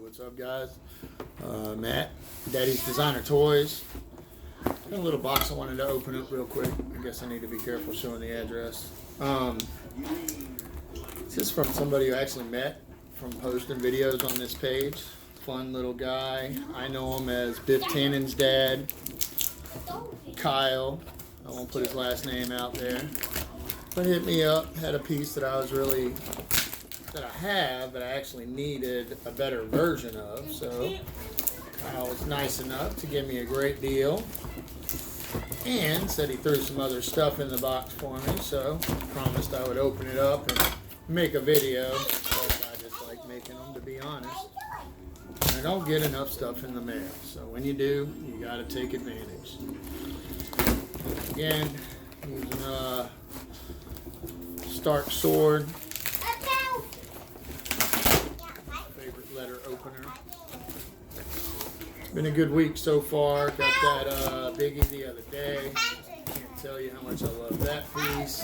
What's up, guys? Matt, Daddy's Designer Toys. Got a little box I wanted to open up real quick. I guess I need to be careful showing the address. This is from somebody who actually met from posting videos on this page. Fun little guy. I know him as Biff Tannens Dad. Kyle. I won't put his last name out there. But hit me up. Had a piece that I actually needed a better version of. So Kyle was nice enough to give me a great deal. And said he threw some other stuff in the box for me. So promised I would open it up and make a video. Because I just like making them, to be honest. I don't get enough stuff in the mail, so when you do, you got to take advantage. Again, using a Stark sword, favorite letter opener. It's been a good week so far. Got that biggie the other day. Can't tell you how much I love that piece.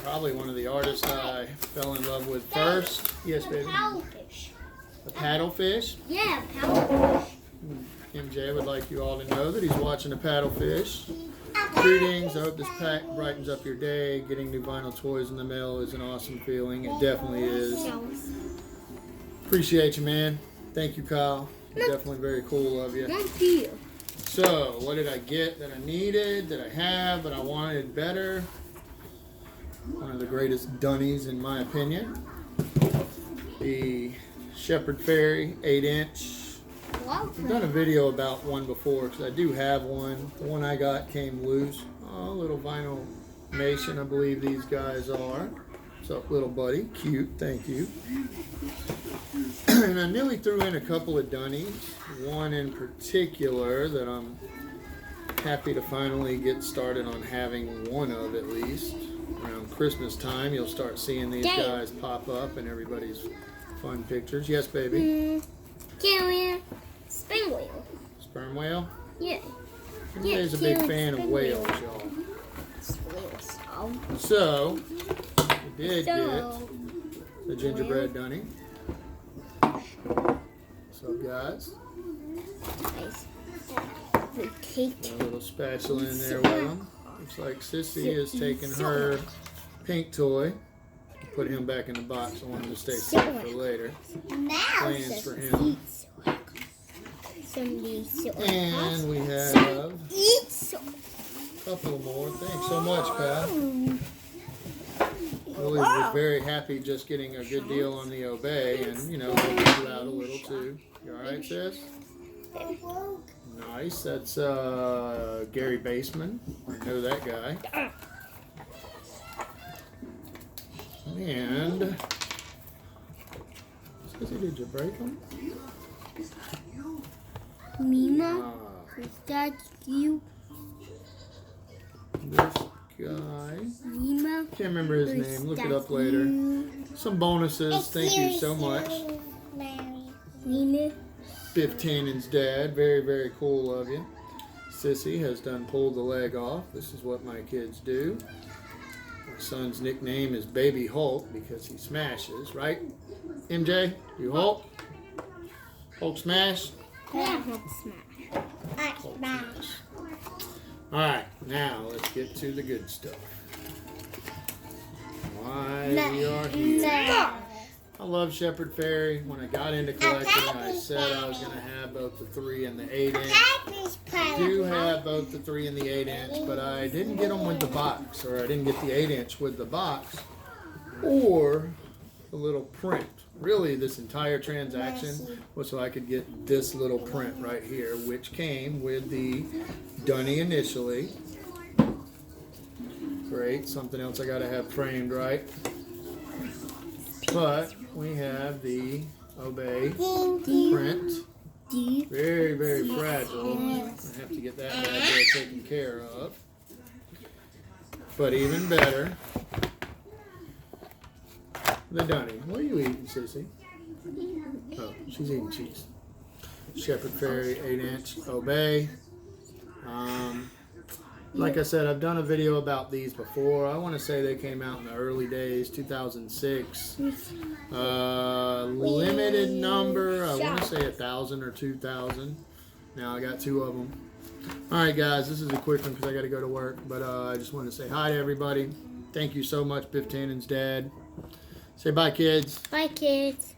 Probably one of the artists I fell in love with first. Yes, baby. A paddlefish? Yeah, paddlefish. MJ would like you all to know that he's watching a paddlefish. Greetings. I hope this pack brightens up your day. Getting new vinyl toys in the mail is an awesome feeling. It definitely is. Appreciate you, man. Thank you, Kyle. Definitely very cool of you. Thank you. So, what did I get that I needed, that I have, that I wanted better? One of the greatest Dunnies, in my opinion. The Shepard Fairey 8-inch. I've done a video about one before because I do have one. The one I got came loose. Oh, little vinyl mason, I believe these guys are. What's up, little buddy? Cute, thank you. And I nearly threw in a couple of Dunnies. One in particular that I'm happy to finally get started on having one of, at least. Around Christmas time, you'll start seeing these guys pop up in everybody's fun pictures. Yes, baby. Sperm whale. Sperm whale? Yeah. Everybody's a big fan of whales, y'all. Whales. So, we did get the gingerbread Dunny. What's up, guys? Nice. Got a little spatula in there with them. Looks like Sissy is taking her pink toy. Put him back in the box. I want him to stay safe for later. Plans for him. And we have a couple more. Thanks so much, Pat. Lily was very happy just getting a good deal on the Obey, and, you know, helped you out a little too. You alright, sis? Nice. That's Gary Baseman. I know that guy. And Sissy, did you break them? Mima, is that you? This guy. Mima. Can't remember his name. Look it up later. Some bonuses. Thank you so much. Mima. Biff Tannens Dad. Very, very cool of you. Sissy has done pulled the leg off. This is what my kids do. My son's nickname is Baby Hulk because he smashes, right? MJ, you Hulk? Hulk smash? Yeah, Hulk smash. Hulk smash. Alright, now let's get to the good stuff. Why we are here. I love Shepard Fairey. When I got into collecting, I said I was going to have both the 3 and the 8-inch. I do have both the 3 and the 8-inch, but I didn't get them with the box, or I didn't get the 8-inch with the box, or the little print. Really, this entire transaction was so I could get this little print right here, which came with the Dunny initially. Great, something else I got to have framed, right? But we have the Obey print. Very, very fragile. I have to get that bad boy taken care of. But even better, the Dunny. What are you eating, Sissy? Oh, she's eating cheese. Shepard Fairey 8-inch Obey. Like I said, I've done a video about these before. I want to say they came out in the early days, 2006. Limited limited number. I want to say 1,000 or 2,000. Now I got 2 of them. All right, guys, this is a quick one because I got to go to work. But I just wanted to say hi to everybody. Thank you so much, Biff Tannens Dad. Say bye, kids. Bye, kids.